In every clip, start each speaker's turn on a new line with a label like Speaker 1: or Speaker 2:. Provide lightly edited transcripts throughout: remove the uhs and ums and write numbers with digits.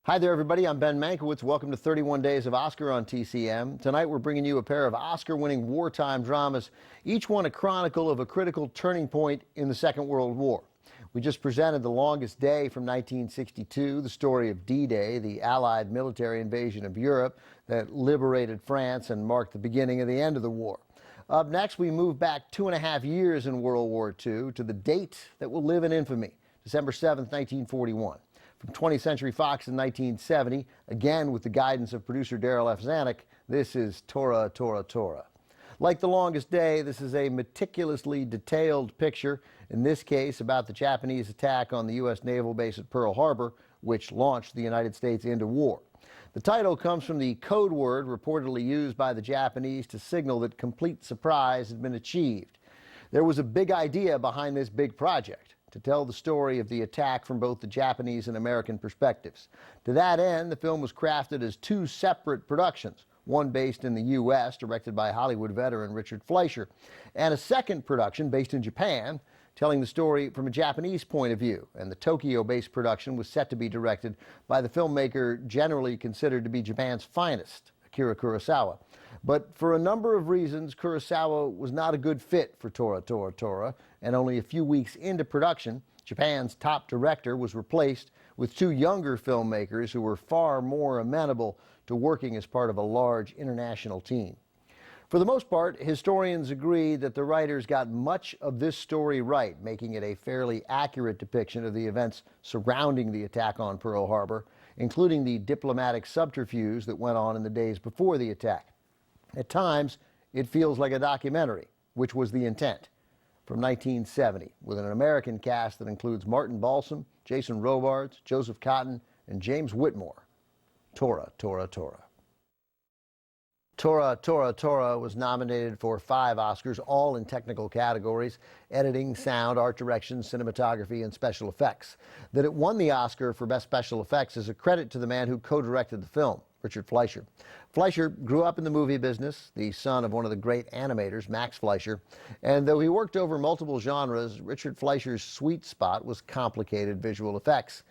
Speaker 1: Hi there, everybody. I'm Ben Mankiewicz. Welcome to 31 Days of Oscar on TCM. Tonight, we're bringing you a pair of Oscar-winning wartime dramas, each one a chronicle of a critical turning point in the Second World War. We just presented The Longest Day from 1962, the story of D-Day, the Allied military invasion of Europe that liberated France and marked the beginning of the end of the war. Up next, we move back 2.5 years in World War II to the date that will live in infamy, December 7th, 1941. From 20th Century Fox in 1970, again with the guidance of producer Darryl F. Zanuck, this is Tora, Tora, Tora. Like The Longest Day, this is a meticulously detailed picture, in this case about the Japanese attack on the U.S. naval base at Pearl Harbor, which launched the United States into war. The title comes from the code word reportedly used by the Japanese to signal that complete surprise had been achieved. There was a big idea behind this big project, to tell the story of the attack from both the Japanese and American perspectives. To that end, the film was crafted as two separate productions, one based in the U.S., directed by Hollywood veteran Richard Fleischer, and a second production based in Japan, telling the story from a Japanese point of view. And the Tokyo-based production was set to be directed by the filmmaker generally considered to be Japan's finest, Akira Kurosawa. But for a number of reasons, Kurosawa was not a good fit for Tora, Tora, Tora, and only a few weeks into production, Japan's top director was replaced with two younger filmmakers who were far more amenable to working as part of a large international team. For the most part, historians agree that the writers got much of this story right, making it a fairly accurate depiction of the events surrounding the attack on Pearl Harbor, including the diplomatic subterfuge that went on in the days before the attack. At times, it feels like a documentary, which was the intent. From 1970, with an American cast that includes Martin Balsam, Jason Robards, Joseph Cotten, and James Whitmore. Tora, Tora, Tora. Tora, Tora, Tora was nominated for 5 Oscars, all in technical categories: editing, sound, art direction, cinematography, and special effects. That it won the Oscar for Best Special Effects is a credit to the man who co-directed the film, Richard Fleischer. Fleischer grew up in the movie business, the son of one of the great animators, Max Fleischer, and though he worked over multiple genres, Richard Fleischer's sweet spot was complicated visual effects.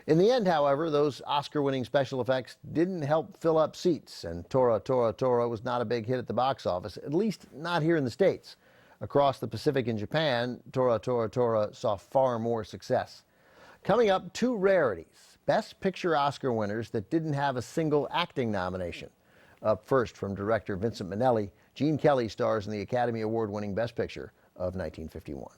Speaker 1: In the end, however, those Oscar-winning special effects didn't help fill up seats, and Tora, Tora, Tora was not a big hit at the box office, at least not here in the States. Across the Pacific and Japan, Tora, Tora, Tora saw far more success. Coming up, 2 rarities, Best Picture Oscar winners that didn't have a single acting nomination. Up first, from director Vincent Minnelli, Gene Kelly stars in the Academy Award-winning Best Picture of 1951.